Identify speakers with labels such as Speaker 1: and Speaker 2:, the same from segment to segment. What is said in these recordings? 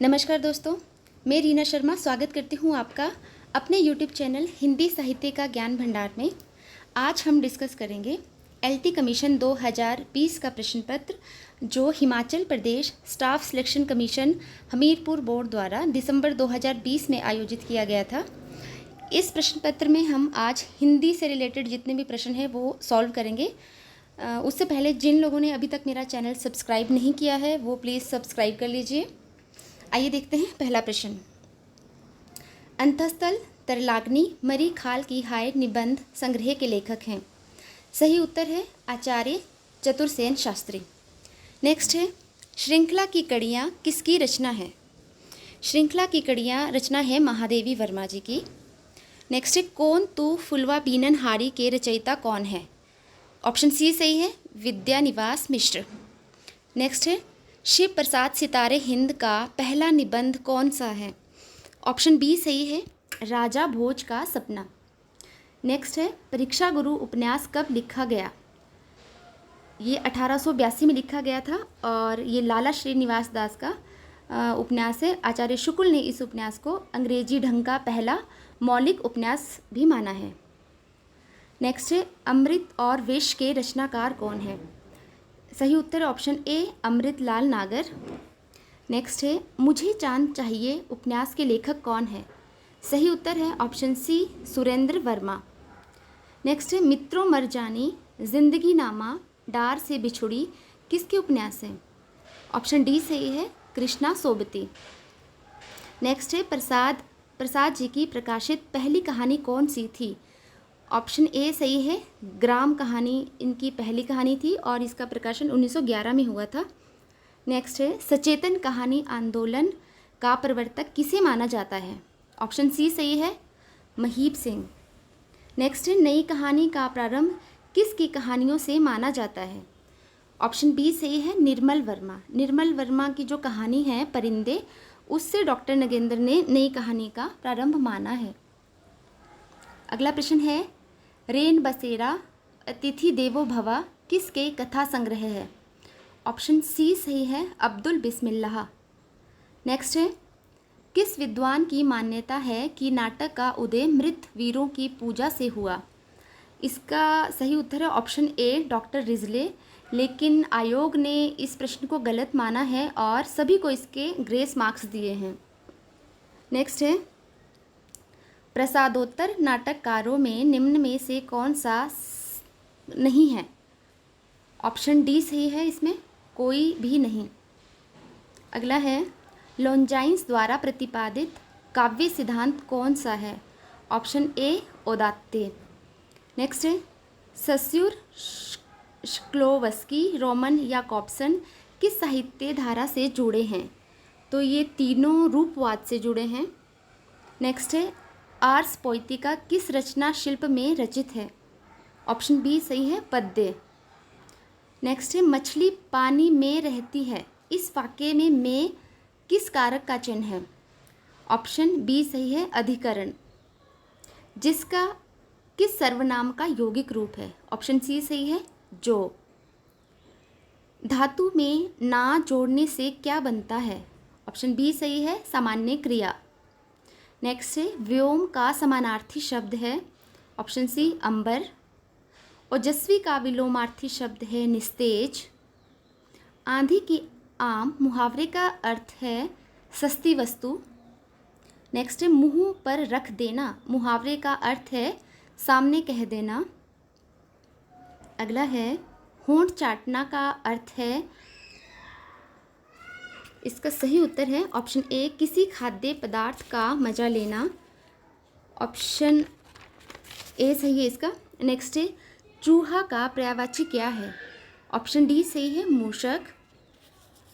Speaker 1: नमस्कार दोस्तों, मैं रीना शर्मा स्वागत करती हूँ आपका अपने YouTube चैनल हिंदी साहित्य का ज्ञान भंडार में। आज हम डिस्कस करेंगे एलटी कमीशन 2020 का प्रश्न पत्र जो Himachal Pradesh staff selection commission Hamirpur board द्वारा दिसंबर 2020 में आयोजित किया गया था। इस प्रश्न पत्र में हम आज हिंदी से रिलेटेड जितने भी प्रश्न हैं वो सॉल्व करेंगे। उससे पहले जिन लोगों ने अभी तक मेरा चैनल सब्सक्राइब नहीं किया है वो प्लीज़ सब्सक्राइब कर लीजिए। आइए देखते हैं पहला प्रश्न। अंतःस्थल तरलाग्नि मरी खाल की हाय निबंध संग्रह के लेखक हैं। सही उत्तर है आचार्य चतुरसेन शास्त्री। नेक्स्ट है श्रृंखला की कड़ियाँ किसकी रचना है। श्रृंखला की कड़ियाँ रचना है महादेवी वर्मा जी की। नेक्स्ट है कौन तू फुलवा बीनन हारी के रचयिता कौन है। ऑप्शन सी सही है विद्यानिवास मिश्र। नेक्स्ट है शिव प्रसाद सितारे हिंद का पहला निबंध कौन सा है। ऑप्शन बी सही है राजा भोज का सपना। नेक्स्ट है परीक्षा गुरु उपन्यास कब लिखा गया। ये 1882 में लिखा गया था और ये लाला श्रीनिवास दास का उपन्यास है। आचार्य शुक्ल ने इस उपन्यास को अंग्रेजी ढंग का पहला मौलिक उपन्यास भी माना है। नेक्स्ट है अमृत और विष के रचनाकार कौन है। सही उत्तर ऑप्शन ए अमृतलाल नागर। नेक्स्ट है मुझे चांद चाहिए उपन्यास के लेखक कौन है। सही उत्तर है option C Surendra Verma. Next है मित्रों मर जानी जिंदगी नामा डार से बिछुड़ी किसके उपन्यास है। ऑप्शन डी सही है कृष्णा सोबती। नेक्स्ट है प्रसाद जी की प्रकाशित पहली कहानी कौन सी थी। ऑप्शन ए सही है ग्राम कहानी इनकी पहली कहानी थी और इसका प्रकाशन 1911 में हुआ था। नेक्स्ट है सचेतन कहानी आंदोलन का प्रवर्तक किसे माना जाता है। ऑप्शन सी सही है महीप सिंह। नेक्स्ट है नई कहानी का प्रारंभ किसकी कहानियों से माना जाता है। ऑप्शन बी सही है निर्मल वर्मा। निर्मल वर्मा की जो कहानी है परिंदे उससे डॉक्टर नगेंद्र ने नई कहानी का प्रारंभ माना है। अगला प्रश्न है रेन बसेरा अतिथि देवो भवा किसके कथा संग्रह है। ऑप्शन सी सही है अब्दुल बिस्मिल्लाह। नेक्स्ट है किस विद्वान की मान्यता है कि नाटक का उदय मृत वीरों की पूजा से हुआ। इसका सही उत्तर है ऑप्शन ए डॉक्टर रिजले, लेकिन आयोग ने इस प्रश्न को गलत माना है और सभी को इसके ग्रेस मार्क्स दिए हैं। नेक्स्ट है प्रसादोत्तर नाटककारों में निम्न में से कौन सा नहीं है। ऑप्शन डी सही है इसमें कोई भी नहीं। अगला है लॉन्जाइन्स द्वारा प्रतिपादित काव्य सिद्धांत कौन सा है। ऑप्शन ए ओदात्ते। नेक्स्ट है Saussure Shklovsky Roman Jakobson किस साहित्य धारा से जुड़े हैं। तो ये तीनों रूपवाद से जुड़े हैं। नेक्स्ट है आर्स पोइतिका किस रचना शिल्प में रचित है। ऑप्शन बी सही है पद्य। नेक्स्ट है मछली पानी में रहती है इस वाक्य में किस कारक का चिन्ह है। ऑप्शन बी सही है अधिकरण। जिसका किस सर्वनाम का यौगिक रूप है। ऑप्शन सी सही है जो। धातु में ना जोड़ने से क्या बनता है। ऑप्शन बी सही है सामान्य क्रिया। नेक्स्ट है व्योम का समानार्थी शब्द है। ऑप्शन सी अंबर। ओजस्वी का विलोमार्थी शब्द है निस्तेज। आंधी की आम मुहावरे का अर्थ है सस्ती वस्तु। नेक्स्ट है मुंह पर रख देना मुहावरे का अर्थ है सामने कह देना। अगला है होंठ चाटना का अर्थ है, इसका सही उत्तर है ऑप्शन ए किसी खाद्य पदार्थ का मजा लेना। ऑप्शन ए सही है इसका। नेक्स्ट है चूहा का पर्यायवाची क्या है। ऑप्शन डी सही है मूषक।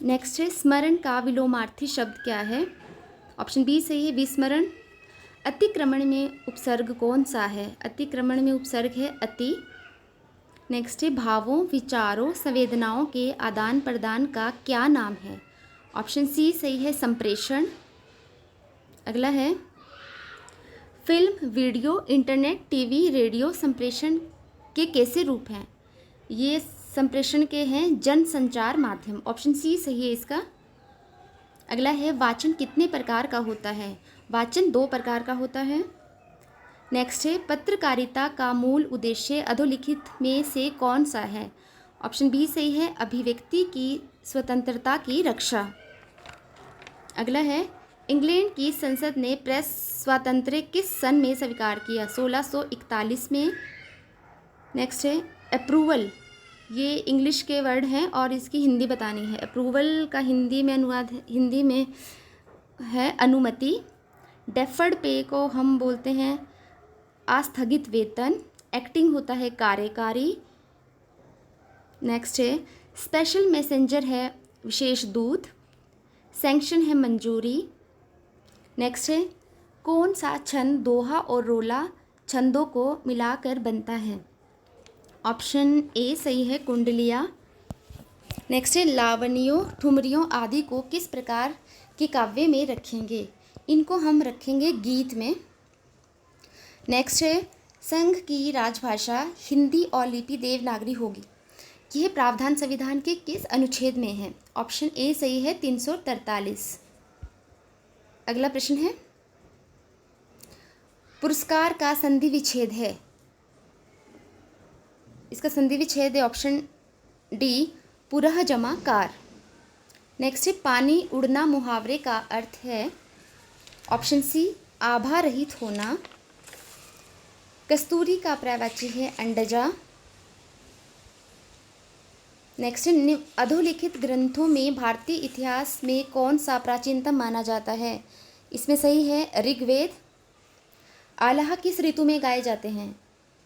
Speaker 1: नेक्स्ट है स्मरण का विलोमार्थी शब्द क्या है। ऑप्शन बी सही है विस्मरण। अतिक्रमण में उपसर्ग कौन सा है। अतिक्रमण में उपसर्ग है अति। नेक्स्ट है भावों विचारों संवेदनाओं के आदान प्रदान का क्या नाम है। ऑप्शन सी सही है संप्रेषण। अगला है film video internet TV radio संप्रेषण के कैसे रूप हैं। ये संप्रेषण के हैं जन संचार माध्यम। ऑप्शन सी सही है इसका। अगला है वाचन कितने प्रकार का होता है? वाचन 2 प्रकार का होता है। नेक्स्ट है पत्रकारिता का मूल उद्देश्य अधोलिखित में से कौन सा है? ऑप्शन बी सही है, अभिव्यक्ति की स्वतंत्रता की रक्षा। अगला है इंग्लैंड की संसद ने प्रेस स्वातंत्र्य किस सन में स्वीकार किया? 1641 में। नेक्स्ट है अप्रूवल, ये इंग्लिश के वर्ड हैं और इसकी हिंदी बतानी है। अप्रूवल का हिंदी में अनुवाद हिंदी में है अनुमति। डेफर्ड पे को हम बोलते हैं आस्थगित वेतन। एक्टिंग होता है कार्यकारी। नेक्स्ट है स्पेशल मैसेंजर है विशेष दूत। सैंक्शन है मंजूरी। नेक्स्ट है कौन सा छंद दोहा और रोला छंदों को मिलाकर बनता है? ऑप्शन ए सही है, कुंडलिया। नेक्स्ट है लावनियों ठुमरियों आदि को किस प्रकार के काव्य में रखेंगे? इनको हम रखेंगे गीत में। नेक्स्ट है संघ की राजभाषा हिंदी और लिपि देवनागरी होगी। यह प्रावधान संविधान के किस अनुच्छेद में है? ऑप्शन ए सही है, 343। अगला प्रश्न है पुरस्कार का संधि विच्छेद है। इसका संधि विच्छेद है ऑप्शन डी, पुरः जमा कार। नेक्स्ट है पानी उड़ना मुहावरे का अर्थ है? ऑप्शन सी, आभा रहित होना। कस्तूरी का पर्यायवाची है अंडजा। नेक्स्ट है अधोलिखित ग्रंथों में भारतीय इतिहास में कौन सा प्राचीनतम माना जाता है? इसमें सही है ऋग्वेद। आलाह किस ऋतु में गाए जाते हैं?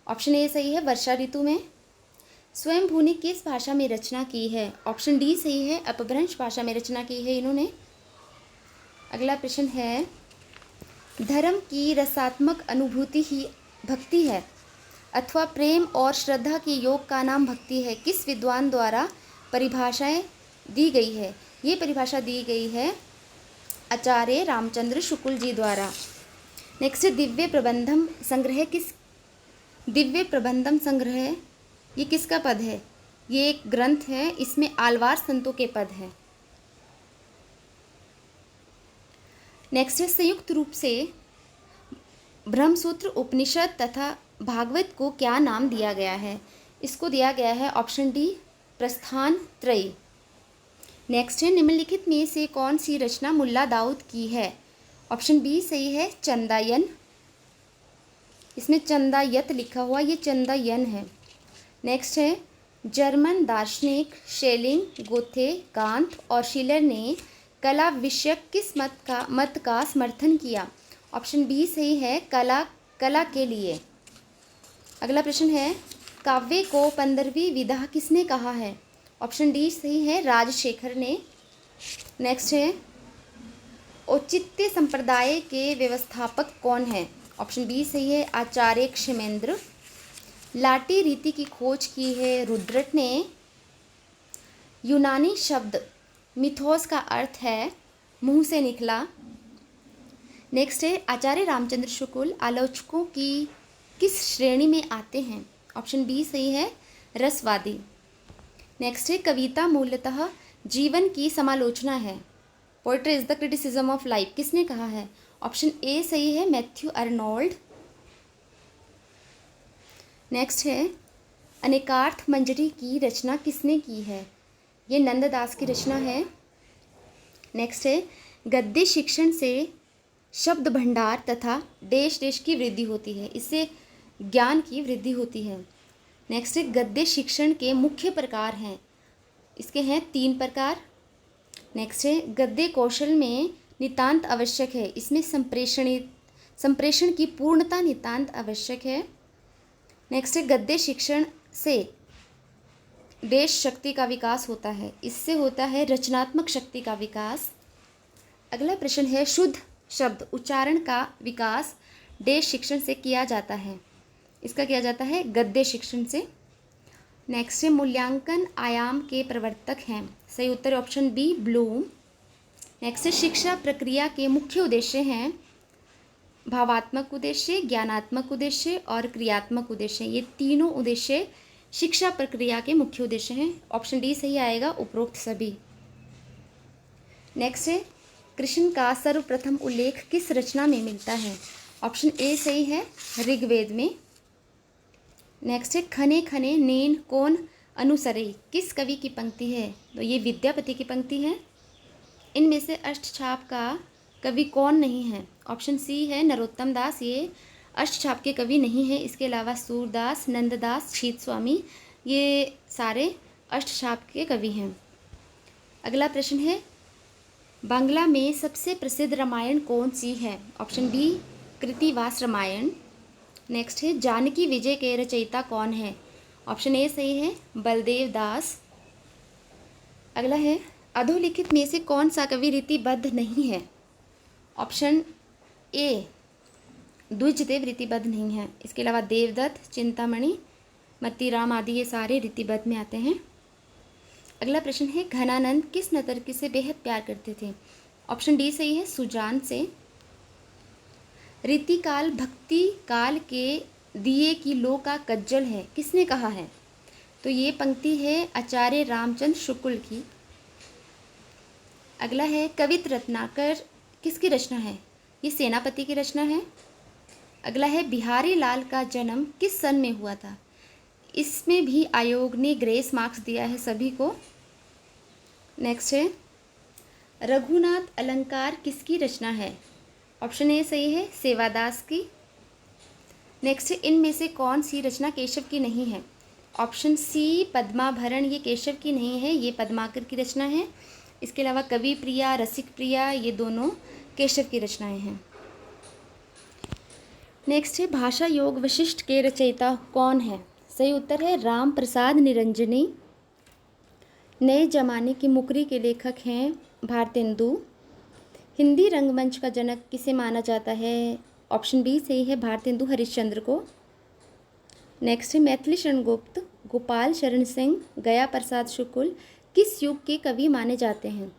Speaker 1: ऑप्शन ए सही है, वर्षा ऋतु में। स्वयंभू ने किस भाषा में रचना की है? ऑप्शन डी सही है, अपभ्रंश भाषा में रचना की है इन्होंने। अगला प्रश्न है धर्म की रसात्मक अनुभूति ही भक्ति है अथवा प्रेम और श्रद्धा के योग का नाम भक्ति है? किस विद्वान द्वारा परिभाषाएं दी गई है? ये परिभाषा दी गई है आचार्य रामचंद्र शुक्ल जी द्वारा। नेक्स्ट दिव्य प्रबंधम संग्रह ये किसका पद है? ये एक ग्रंथ है, इसमें आलवार संतों के पद है। नेक्स्ट है संयुक्त रूप से ब्रह्मसूत्र उपनिषद तथा भागवत को क्या नाम दिया गया है? इसको दिया गया है ऑप्शन डी, प्रस्थान त्रयी। नेक्स्ट है निम्नलिखित में से कौन सी रचना मुल्ला दाऊद की है? ऑप्शन बी सही है, चंदायन। इसमें चंदायत लिखा हुआ, ये चंदायन है। नेक्स्ट है जर्मन दार्शनिक शेलिंग, गोथे, कांत और शिलर ने कला विषयक किस मत का समर्थन किया? ऑप्शन बी सही है, कला के लिए। अगला प्रश्न है काव्य को 15वीं विधा किसने कहा है? ऑप्शन डी सही है, राजशेखर ने। नेक्स्ट है औचित्य संप्रदाय के व्यवस्थापक कौन है? ऑप्शन बी सही है, आचार्य क्षेमेंद्र। लाटी रीति की खोज की है रुद्रट ने। यूनानी शब्द मिथोस का अर्थ है मुंह से निकला। नेक्स्ट है आचार्य रामचंद्र शुक्ल आलोचकों की किस श्रेणी में आते हैं? ऑप्शन बी सही है, रसवादी। नेक्स्ट है कविता मूलतः जीवन की समालोचना है। Poetry is the criticism of life किसने कहा है? ऑप्शन ए सही है, मैथ्यू अर्नोल्ड। नेक्स्ट है अनेकार्थ मंजरी की रचना किसने की है? ये नंददास की रचना है। नेक्स्ट है गद्य शिक्षण से शब्द भंडार तथा देश देश की वृद्धि होती है, इससे ज्ञान की वृद्धि होती है। नेक्स्ट है गद्य शिक्षण के मुख्य प्रकार हैं, इसके हैं 3 प्रकार। नेक्स्ट है गद्य कौशल में नितांत आवश्यक है, इसमें संप्रेषण की पूर्णता नितांत आवश्यक है। नेक्स्ट है गद्य शिक्षण से देश शक्ति का विकास होता है, इससे होता है रचनात्मक शक्ति का विकास। अगला प्रश्न है शुद्ध शब्द उच्चारण का विकास देश शिक्षण से किया जाता है, इसका किया जाता है गद्य शिक्षण से। नेक्स्ट है मूल्यांकन आयाम के प्रवर्तक हैं, सही उत्तर ऑप्शन बी, ब्लूम। नेक्स्ट है शिक्षा प्रक्रिया के मुख्य उद्देश्य हैं भावात्मक उद्देश्य, ज्ञानात्मक उद्देश्य और क्रियात्मक उद्देश्य। ये तीनों उद्देश्य शिक्षा प्रक्रिया के मुख्य उद्देश्य हैं। ऑप्शन डी सही आएगा, उपरोक्त सभी। नेक्स्ट है कृष्ण का सर्वप्रथम उल्लेख किस रचना में मिलता है? ऑप्शन ए सही है, ऋग्वेद में। नेक्स्ट है, खने खने नैन कौन अनुसरे, किस कवि की पंक्ति है? तो ये विद्यापति की पंक्ति है। इनमें से अष्टछाप का कवि कौन नहीं है? ऑप्शन सी है नरोत्तम दास, ये अष्टछाप के कवि नहीं है। इसके अलावा सूरदास, नंददास, शीत स्वामी, ये सारे अष्टछाप के कवि हैं। अगला प्रश्न है, बांग्ला में सबसे प्रसिद्ध रामायण कौन सी है? Option B Krittivas Ramayan. Next है, जानकी विजय के रचयिता कौन है? ऑप्शन ए सही है, बलदेव दास। अगला है, अधोलिखित में से कौन सा कवि रीतिबद्ध नहीं है? ऑप्शन ए द्विजदेव रीतिबद्ध नहीं है। इसके अलावा देवदत्त, चिंतामणि, मत्तीराम आदि ये सारे रीतिबद्ध में आते हैं। अगला प्रश्न है, घनानंद किस नर्तकी से बेहद प्यार करते थे? ऑप्शन डी सही है, सुजान से। रीतिकाल भक्ति काल के दिए की लो का कज्जल है, किसने कहा है? तो ये पंक्ति है आचार्य रामचंद्र शुक्ल की। अगला है, कवित रत्नाकर किसकी रचना है? ये सेनापति की रचना है। अगला है, बिहारी लाल का जन्म किस सन में हुआ था? इसमें भी आयोग ने ग्रेस मार्क्स दिया है सभी को। नेक्स्ट है, रघुनाथ अलंकार किसकी रचना है? ऑप्शन ए सही है, सेवादास की। नेक्स्ट है, इनमें से कौन सी रचना केशव की नहीं है? ऑप्शन सी पद्माभरण, ये केशव की नहीं है, ये पद्माकर की रचना है। इसके अलावा कवि प्रिया, रसिक प्रिया, ये दोनों केशव की रचनाएं हैं। नेक्स्ट है, भाषा योग वशिष्ठ के रचयिता कौन है? सही उत्तर है राम प्रसाद निरंजनी। नए जमाने की मुकरी के लेखक हैं भारतेंदु। हिंदी रंगमंच का जनक किसे माना जाता है? ऑप्शन बी सही है, भारतेंदु हरिश्चंद्र को। नेक्स्ट है, मैथिली शरण गुप्त, गोपाल शरण सिंह, गया प्रसाद शुक्ल किस युग के कवि माने जाते हैं?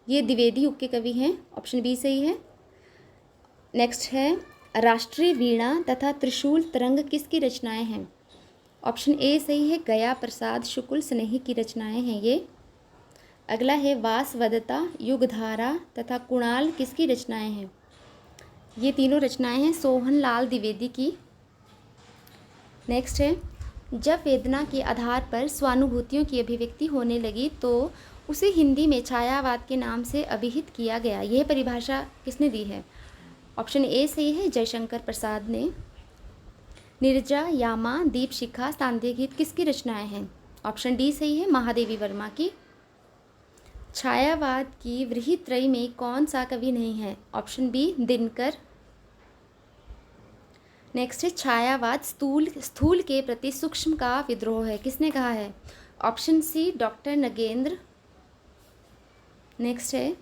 Speaker 1: ये द्विवेदी युग के कवि हैं। ऑप्शन बी सही है। नेक्स्ट है, राष्ट्रीय वीणा तथा त्रिशूल तरंग किसकी रचनाएं हैं? ऑप्शन ए सही है, गया प्रसाद शुक्ल स्नेही की रचनाएं हैं ये। अगला है, वासवदत्ता, युगधारा तथा कुणाल किसकी रचनाएं हैं? ये तीनों रचनाएं हैं सोहन लाल द्विवेदी की। नेक्स्ट है, जब वेदना के आधार पर स्वानुभूतियों की अभिव्यक्ति होने लगी तो उसे हिंदी में छायावाद के नाम से अभिहित किया गया। यह परिभाषा किसने दी है? ऑप्शन ए सही है, जयशंकर प्रसाद ने। निर्जा, यामा, दीपशिखा, सांध्य गीत किसकी रचनाएं हैं? ऑप्शन डी सही है, महादेवी वर्मा की। छायावाद की वृहत्रयी में कौन सा कवि नहीं है? Option B Dinkar. नेक्स्ट है, छायावाद स्थूल के प्रति सूक्ष्म का विद्रोह है, किसने कहा है? Option C doctor Nagendra. Next है,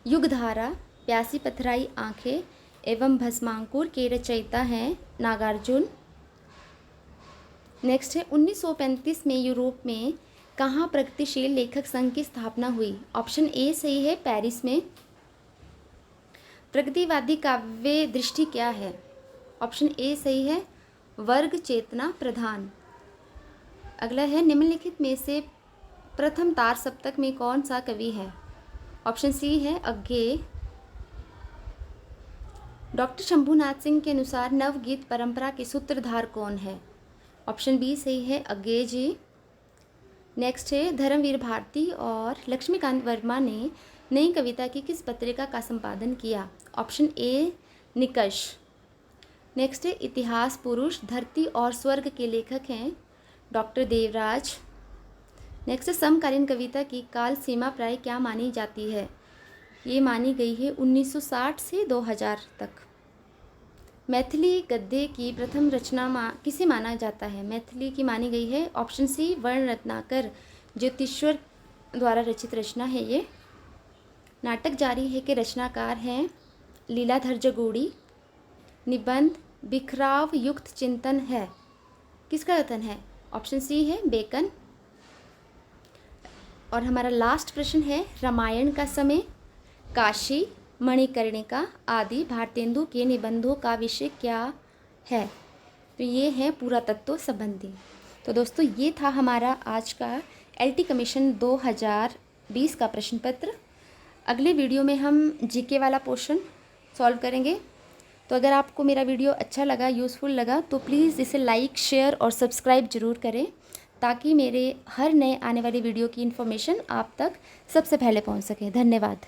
Speaker 1: युगधारा, प्यासी पथराई आंखें एवं भस्मांकुर के रचयिता हैं नागार्जुन। नेक्स्ट है, 1935 में यूरोप में कहाँ प्रगतिशील लेखक संघ की स्थापना हुई? ऑप्शन ए सही है, पेरिस में। प्रगतिवादी काव्य दृष्टि क्या है? ऑप्शन ए सही है, वर्ग चेतना प्रधान। अगला है, निम्नलिखित में से प्रथम तार सप्तक में कौन सा कवि है? ऑप्शन सी है, अज्ञेय। डॉक्टर शंभुनाथ सिंह के अनुसार नवगीत परंपरा के सूत्रधार कौन है? ऑप्शन बी सही है, अज्ञेय जी। नेक्स्ट है, धर्मवीर भारती और लक्ष्मीकांत वर्मा ने नई कविता की किस पत्रिका का संपादन किया? ऑप्शन ए निकष। नेक्स्ट है, इतिहास पुरुष, धरती और स्वर्ग के लेखक हैं डॉक्टर देवराज। नेक्स्ट है, समकालीन कविता की काल सीमा प्राय क्या मानी जाती है? ये मानी गई है 1960 से 2000 तक। मैथिली गद्य की प्रथम रचना किसे माना जाता है? मैथिली की मानी गई है ऑप्शन सी वर्ण रत्नाकर ज्योतिश्वर द्वारा रचित रचना है ये। नाटक जारी है के रचनाकार हैं लीलाधर जगोड़ी। निबंध बिखराव युक्त चिंतन है, किसका कथन है? ऑप्शन सी है बेकन। और हमारा लास्ट प्रश्न है, रामायण का समय, काशी, मणिकर्णिका आदि भारतेंदु के निबंधों का विषय क्या है? तो ये है पुरातत्व संबंधी। तो दोस्तों ये था हमारा आज का एलटी कमीशन 2020 का प्रश्न पत्र। अगले वीडियो में हम जीके वाला पोर्शन सॉल्व करेंगे। तो अगर आपको मेरा वीडियो अच्छा लगा, यूज़फुल लगा, तो प्लीज़ इसे लाइक, शेयर और सब्सक्राइब ज़रूर करें, ताकि मेरे हर नए आने वाली वीडियो की इन्फॉर्मेशन आप तक सबसे पहले पहुंच सके। धन्यवाद।